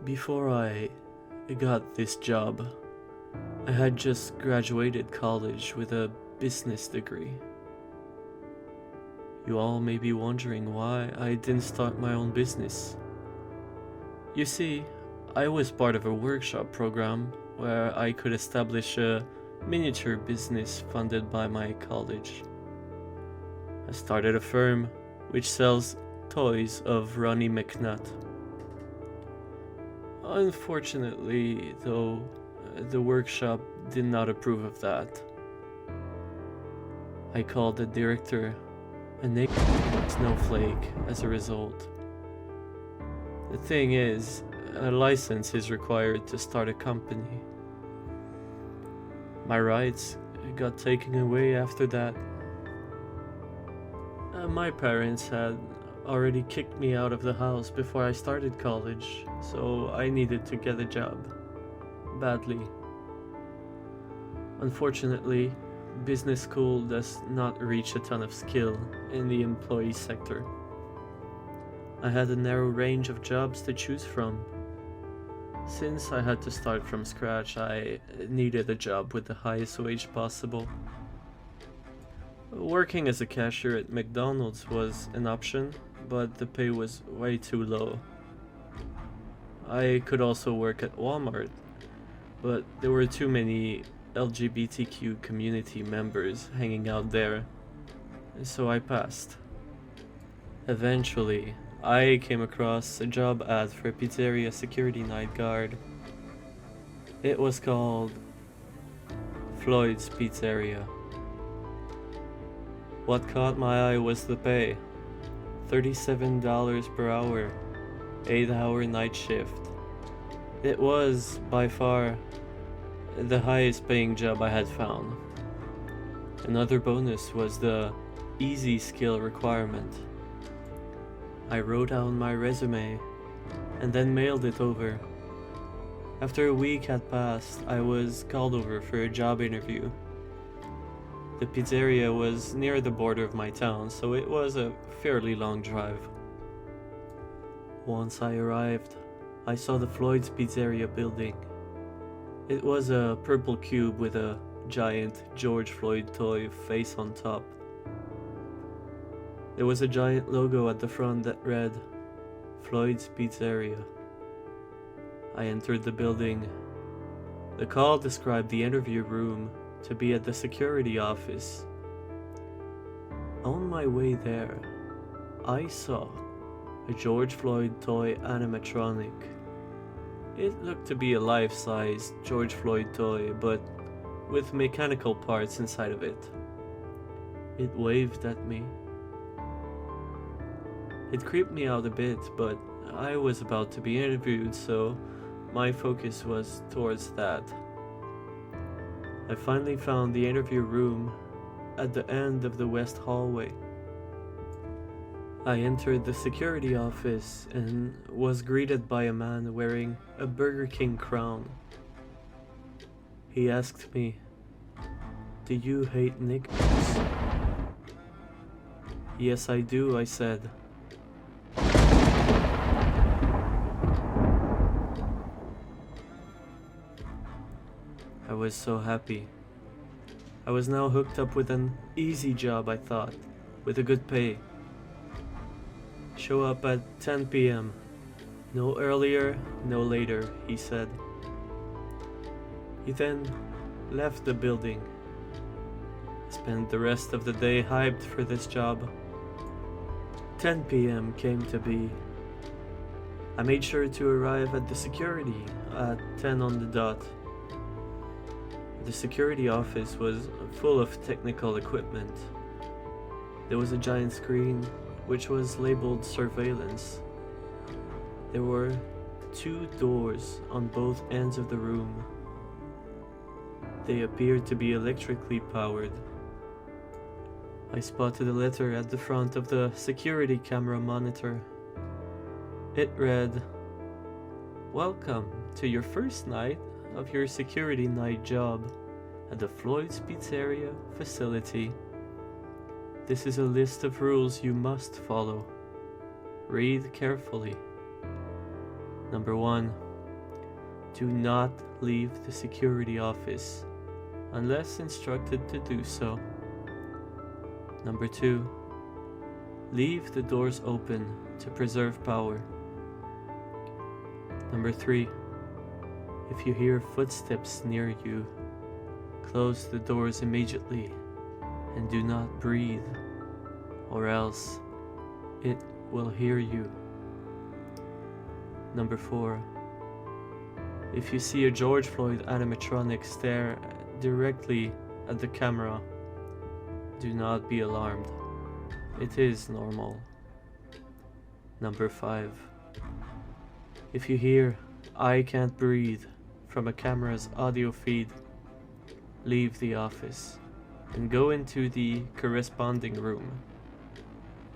Before I got this job, I had just graduated college with a business degree. You all may be wondering why I didn't start my own business. You see, I was part of a workshop program where I could establish a miniature business funded by my college. I started a firm which sells toys of Ronnie McNutt. Unfortunately, though, the workshop did not approve of that. I called the director a snowflake as a result. The thing is, a license is required to start a company. My rights got taken away after that. My parents had already kicked me out of the house before I started college, so I needed to get a job. Badly. Unfortunately, business school does not reach a ton of skill in the employee sector. I had a narrow range of jobs to choose from. Since I had to start from scratch, I needed a job with the highest wage possible. Working as a cashier at McDonald's was an option, but the pay was way too low. I could also work at Walmart, but there were too many LGBTQ community members hanging out there, so I passed. Eventually, I came across a job ad for a pizzeria security night guard. It was called Floyd's Pizzeria. What caught my eye was the pay. $37 per hour, 8-hour night shift. It was, by far, the highest paying job I had found. Another bonus was the easy skill requirement. I wrote down my resume and then mailed it over. After a week had passed, I was called over for a job interview. The pizzeria was near the border of my town, so it was a fairly long drive. Once I arrived, I saw the Floyd's Pizzeria building. It was a purple cube with a giant George Floyd toy face on top. There was a giant logo at the front that read, Floyd's Pizzeria. I entered the building. The call described the interview room to be at the security office. On my way there, I saw a George Floyd toy animatronic. It looked to be a life-size George Floyd toy, but with mechanical parts inside of it. It waved at me. It creeped me out a bit, but I was about to be interviewed, so my focus was towards that. I finally found the interview room at the end of the west hallway. I entered the security office and was greeted by a man wearing a Burger King crown. He asked me, "Do you hate niggers?" "Yes, I do," I said. I was so happy. I was now hooked up with an easy job, I thought, with a good pay. Show up at 10 p.m. No earlier, no later, he said. He then left the building. I spent the rest of the day hyped for this job. 10 p.m. came to be. I made sure to arrive at the security at 10 on the dot. The security office was full of technical equipment. There was a giant screen which was labeled surveillance. There were 2 doors on both ends of the room. They appeared to be electrically powered. I spotted a letter at the front of the security camera monitor. It read, "Welcome to your first night of your security night job at the Floyd's Pizzeria facility. This is a list of rules you must follow. Read carefully. Number 1. Do not leave the security office unless instructed to do so. Number 2. Leave the doors open to preserve power. Number 3. If you hear footsteps near you, close the doors immediately and do not breathe, or else it will hear you. Number 4. If you see a George Floyd animatronic stare directly at the camera, do not be alarmed. It is normal. Number 5. If you hear "I can't breathe" from a camera's audio feed, leave the office and go into the corresponding room.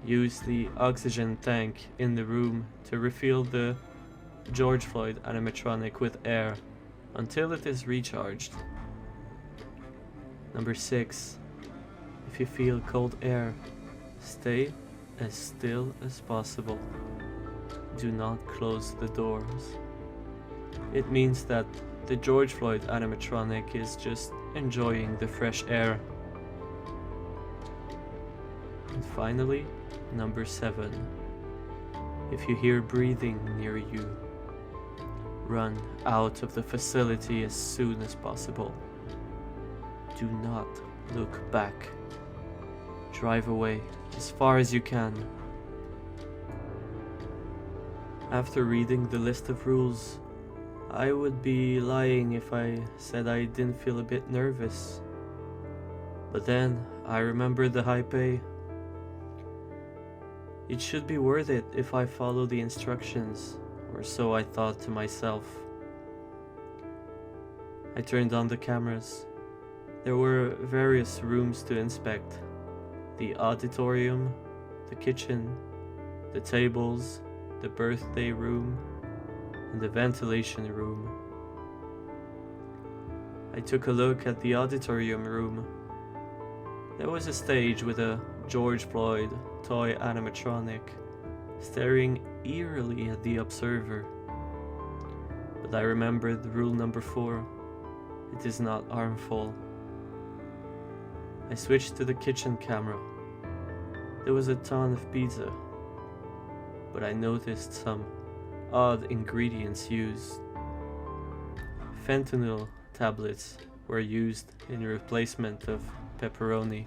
Use the oxygen tank in the room to refill the George Floyd animatronic with air until it is recharged. Number 6. If you feel cold air, stay as still as possible. Do not close the doors. It means that the George Floyd animatronic is just enjoying the fresh air. And finally, number 7. If you hear breathing near you, run out of the facility as soon as possible. Do not look back. Drive away as far as you can. After reading the list of rules, I would be lying if I said I didn't feel a bit nervous. But then I remembered the high pay. It should be worth it if I follow the instructions, or so I thought to myself. I turned on the cameras. There were various rooms to inspect: the auditorium, the kitchen, the tables, the birthday room, and the ventilation room. I took a look at the auditorium room. There was a stage with a George Floyd toy animatronic staring eerily at the observer. But I remembered rule number 4. It is not harmful. I switched to the kitchen camera. There was a ton of pizza, but I noticed some odd ingredients used. Fentanyl tablets were used in replacement of pepperoni.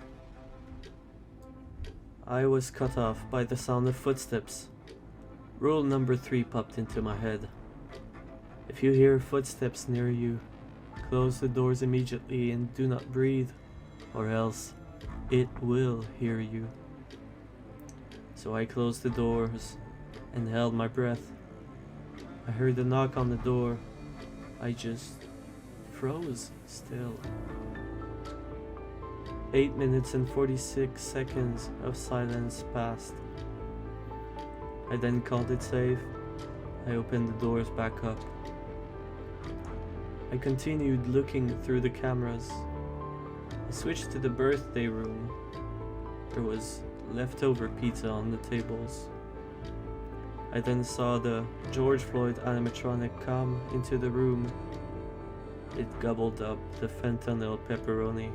I was cut off by the sound of footsteps. Rule number 3 popped into my head. If you hear footsteps near you, close the doors immediately and do not breathe, or else it will hear you. So I closed the doors and held my breath. I heard a knock on the door. I just froze still. 8 minutes and 46 seconds of silence passed. I then called it safe. I opened the doors back up. I continued looking through the cameras. I switched to the birthday room. There was leftover pizza on the tables. I then saw the George Floyd animatronic come into the room. It gobbled up the fentanyl pepperoni.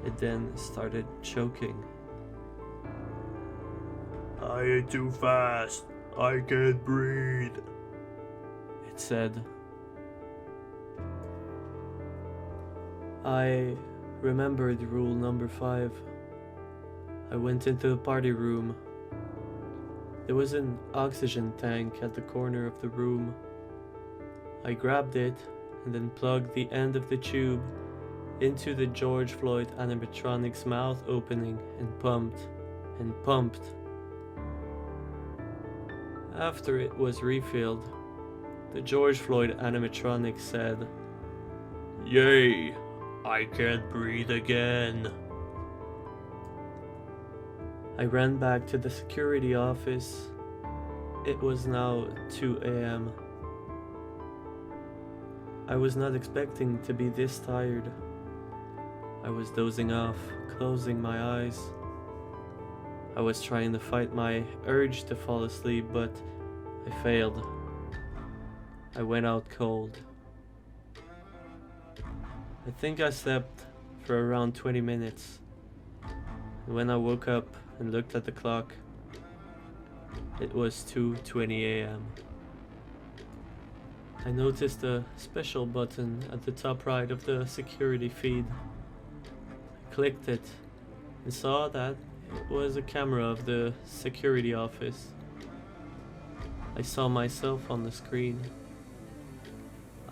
It then started choking. "I ate too fast. I can't breathe," it said. I remembered rule number 5. I went into the party room. There was an oxygen tank at the corner of the room. I grabbed it and then plugged the end of the tube into the George Floyd animatronic's mouth opening and pumped and pumped. After it was refilled, the George Floyd animatronic said, "Yay, I can't breathe again." I ran back to the security office. It was now 2 a.m. I was not expecting to be this tired. I was dozing off, closing my eyes. I was trying to fight my urge to fall asleep, but I failed. I went out cold. I think I slept for around 20 minutes. And when I woke up and looked at the clock, it was 2:20 a.m. I noticed a special button at the top right of the security feed. I clicked it and saw that it was a camera of the security office. I saw myself on the screen.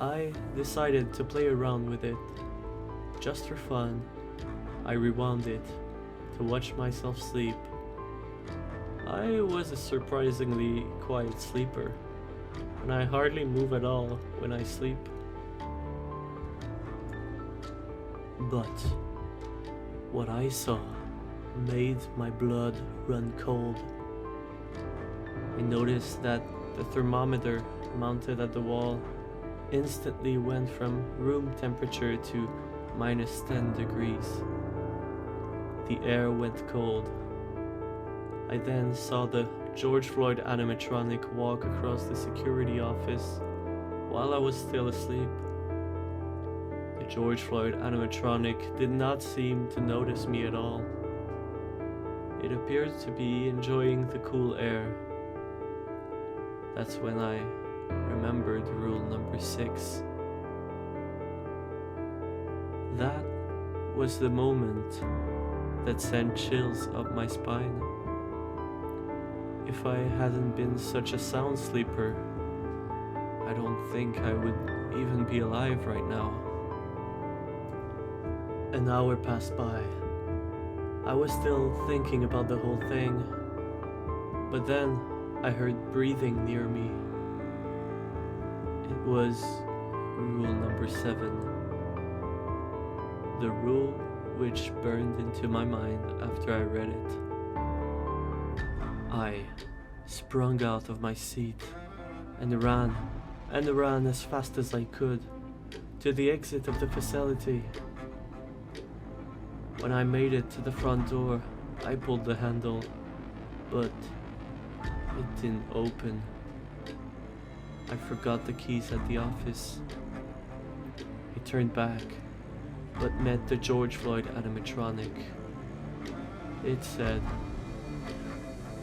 I decided to play around with it. Just for fun, I rewound it to watch myself sleep. I was a surprisingly quiet sleeper, and I hardly move at all when I sleep. But what I saw made my blood run cold. I noticed that the thermometer mounted at the wall instantly went from room temperature to minus 10 degrees. The air went cold. I then saw the George Floyd animatronic walk across the security office while I was still asleep. The George Floyd animatronic did not seem to notice me at all. It appeared to be enjoying the cool air. That's when I remembered rule number 6. That was the moment that sent chills up my spine. If I hadn't been such a sound sleeper, I don't think I would even be alive right now. An hour passed by. I was still thinking about the whole thing, but then I heard breathing near me. It was rule number 7. The rule which burned into my mind after I read it. I sprung out of my seat and ran as fast as I could to the exit of the facility. When I made it to the front door, I pulled the handle, but it didn't open. I forgot the keys at the office. I turned back, but met the George Floyd animatronic. It said,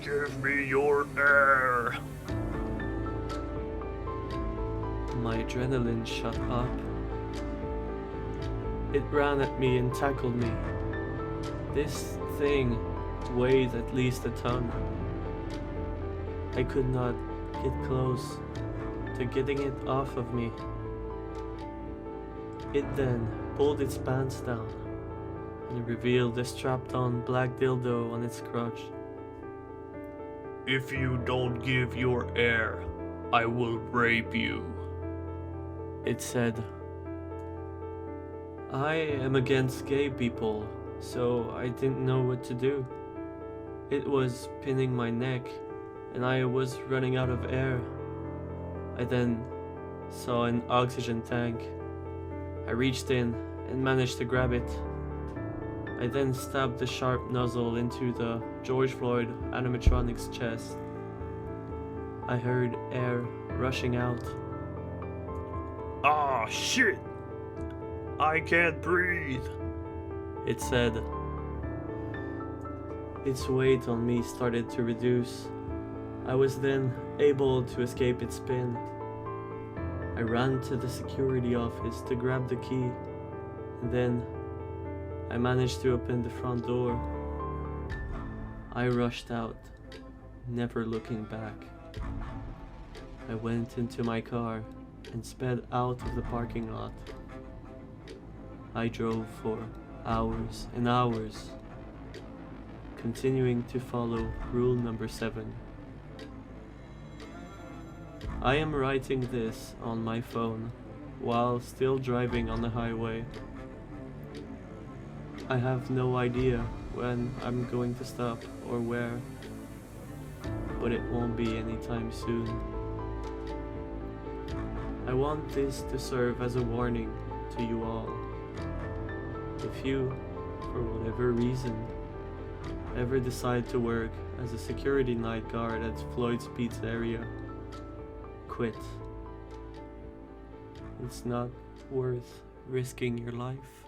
"Give me your air." My adrenaline shot up. It ran at me and tackled me. This thing weighed at least a ton. I could not get close to getting it off of me. It then pulled its pants down and revealed a strapped-on black dildo on its crotch. "If you don't give your air, I will rape you," it said. I am against gay people, so I didn't know what to do. It was pinning my neck, and I was running out of air. I then saw an oxygen tank. I reached in and managed to grab it. I then stabbed the sharp nozzle into the George Floyd animatronic's chest. I heard air rushing out. "Ah, shit! I can't breathe," it said. Its weight on me started to reduce. I was then able to escape its spin. I ran to the security office to grab the key, and then I managed to open the front door. I rushed out, never looking back. I went into my car and sped out of the parking lot. I drove for hours and hours, continuing to follow rule number 7. I am writing this on my phone while still driving on the highway. I have no idea when I'm going to stop or where, but it won't be anytime soon. I want this to serve as a warning to you all. If you, for whatever reason, ever decide to work as a security night guard at Floyd's Pizza area, quit. It's not worth risking your life.